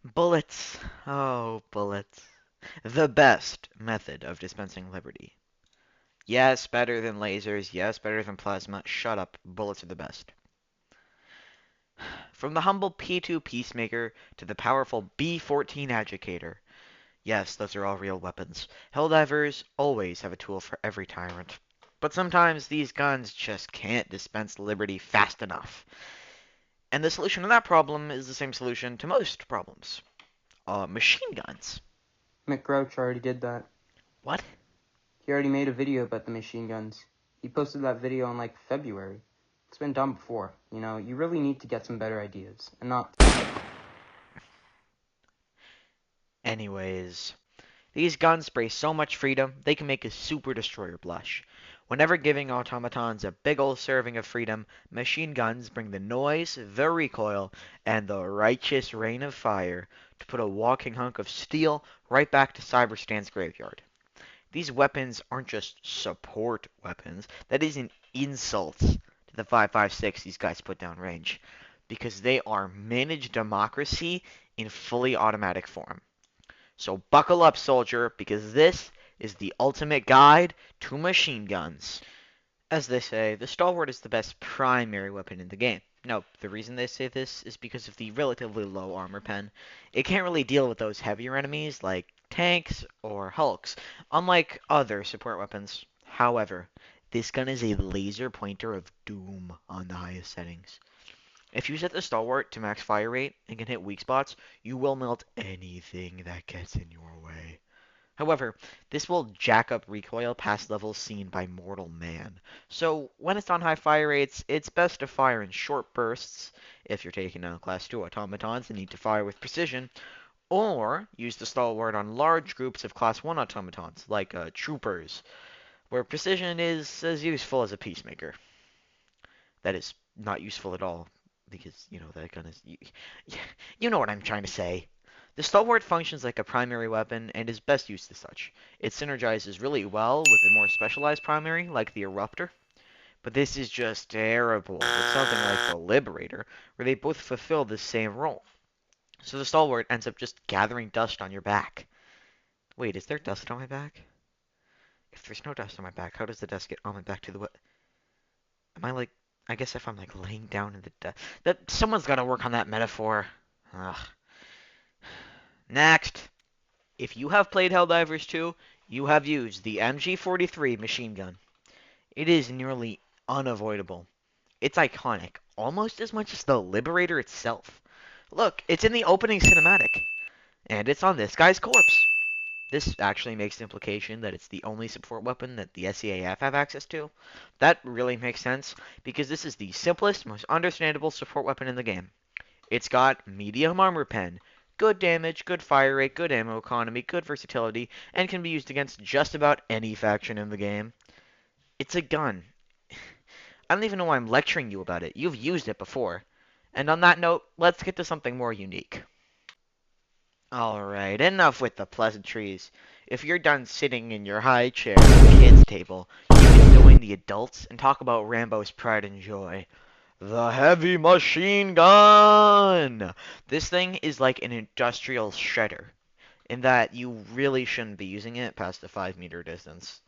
Bullets. Oh, bullets. The best method of dispensing liberty. Yes, better than lasers. Yes, better than plasma. Shut up. Bullets are the best. From the humble P2 Peacemaker to the powerful B14 Agitator. Yes, those are all real weapons. Helldivers always have a tool for every tyrant. But sometimes these guns just can't dispense liberty fast enough. And the solution to that problem is the same solution to most problems. Machine guns. mcgrouch already did that. What? He already made a video about the machine guns. He posted that video in like February. It's been done before. You know, you really need to get some better ideas and not. Anyways, these guns spray so much freedom, they can make a super destroyer blush. Whenever giving automatons a big ol' serving of freedom, machine guns bring the noise, the recoil, and the righteous rain of fire to put a walking hunk of steel right back to Cyberstan's graveyard. These weapons aren't just support weapons, that is an insult to the 5.56 these guys put down range, because they are managed democracy in fully automatic form. So buckle up, soldier, because this is the ultimate guide to machine guns. As they say, the stalwart is the best primary weapon in the game. No, the reason they say this is because of the relatively low armor pen. It can't really deal with those heavier enemies like tanks or hulks, unlike other support weapons. However, this gun is a laser pointer of doom on the highest settings. If you set the stalwart to max fire rate and can hit weak spots, you will melt anything that gets in your way. However, this will jack up recoil past levels seen by mortal man. So when it's on high fire rates, it's best to fire in short bursts if you're taking on class 2 automatons and need to fire with precision, or use the stalwart on large groups of class 1 automatons, like troopers, where precision is as useful as a peacemaker. That is not useful at all, because, that gun is... You know what I'm trying to say. The stalwart functions like a primary weapon and is best used as such. It synergizes really well with a more specialized primary, like the Eruptor. But this is just terrible with something like the Liberator, where they both fulfill the same role. So the stalwart ends up just gathering dust on your back. Wait, is there dust on my back? If there's no dust on my back, how does the dust get on my back to the what? Am I like... I guess if I'm like laying down in the dust... That someone's got to work on that metaphor. Ugh. Next. If you have played Helldivers 2, you have used the MG43 machine gun. It is nearly unavoidable. It's iconic, almost as much as the Liberator itself. Look, it's in the opening cinematic, and it's on this guy's corpse. This actually makes the implication that it's the only support weapon that the SCAF have access to. That really makes sense, because this is the simplest, most understandable support weapon in the game. It's got medium armor pen, good damage, good fire rate, good ammo economy, good versatility, and can be used against just about any faction in the game. It's a gun. I don't even know why I'm lecturing you about it. You've used it before. And on that note, let's get to something more unique. Alright, enough with the pleasantries. If you're done sitting in your high chair at the kids' table, you can join the adults and talk about Rambo's pride and joy. The heavy machine gun! This thing is like an industrial shredder, in that you really shouldn't be using it past a 5 meter distance.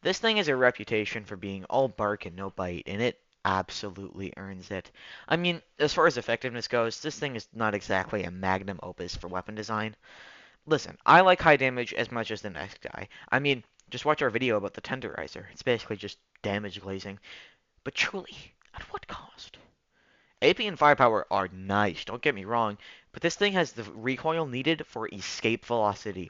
This thing has a reputation for being all bark and no bite, and it absolutely earns it. I mean, as far as effectiveness goes, this thing is not exactly a magnum opus for weapon design. Listen, I like high damage as much as the next guy. I mean, just watch our video about the tenderizer. It's basically just damage glazing. But truly, at what cost? AP and firepower are nice, don't get me wrong, but this thing has the recoil needed for escape velocity.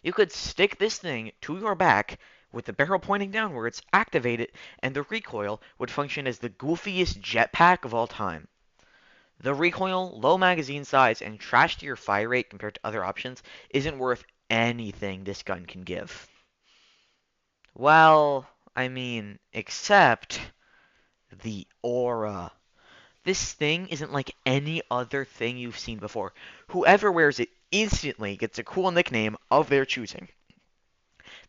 You could stick this thing to your back with the barrel pointing downwards, activate it, and the recoil would function as the goofiest jetpack of all time. The recoil, low magazine size, and trash to your fire rate compared to other options isn't worth anything this gun can give. Well, I mean, except the aura. This thing isn't like any other thing you've seen before. Whoever wears it instantly gets a cool nickname of their choosing.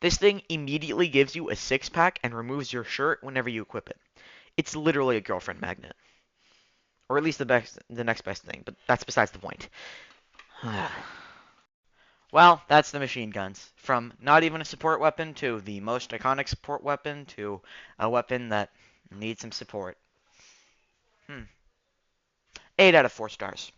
This thing immediately gives you a six-pack and removes your shirt whenever you equip it. It's literally a girlfriend magnet. Or at least the next best thing, but that's besides the point. Well, that's the machine guns. From not even a support weapon to the most iconic support weapon to a weapon that needs some support. Hmm. 8 out of 4 stars.